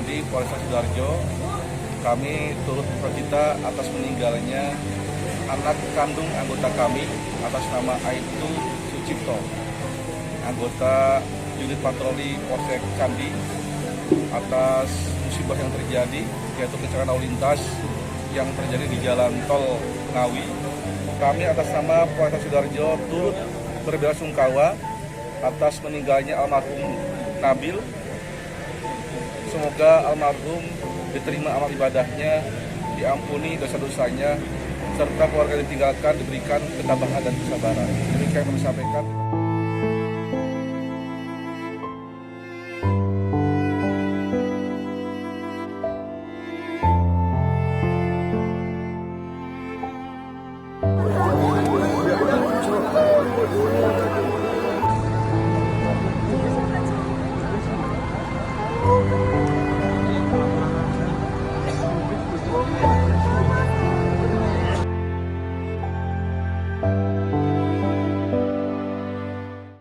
Candi, Polresta Sidoarjo, kami turut berduka atas meninggalnya anak kandung anggota kami atas nama Aibtu Sucipto, anggota unit patroli Polsek Candi, atas musibah yang terjadi, yaitu kecelakaan lalu lintas yang terjadi di Jalan Tol Ngawi. Kami atas nama Polresta Sidoarjo turut berbelasungkawa atas meninggalnya almarhum Nabil. Semoga almarhum diterima amal ibadahnya, diampuni dosa-dosanya, serta keluarga yang ditinggalkan diberikan ketabahan dan kesabaran. Demikian kami sampaikan.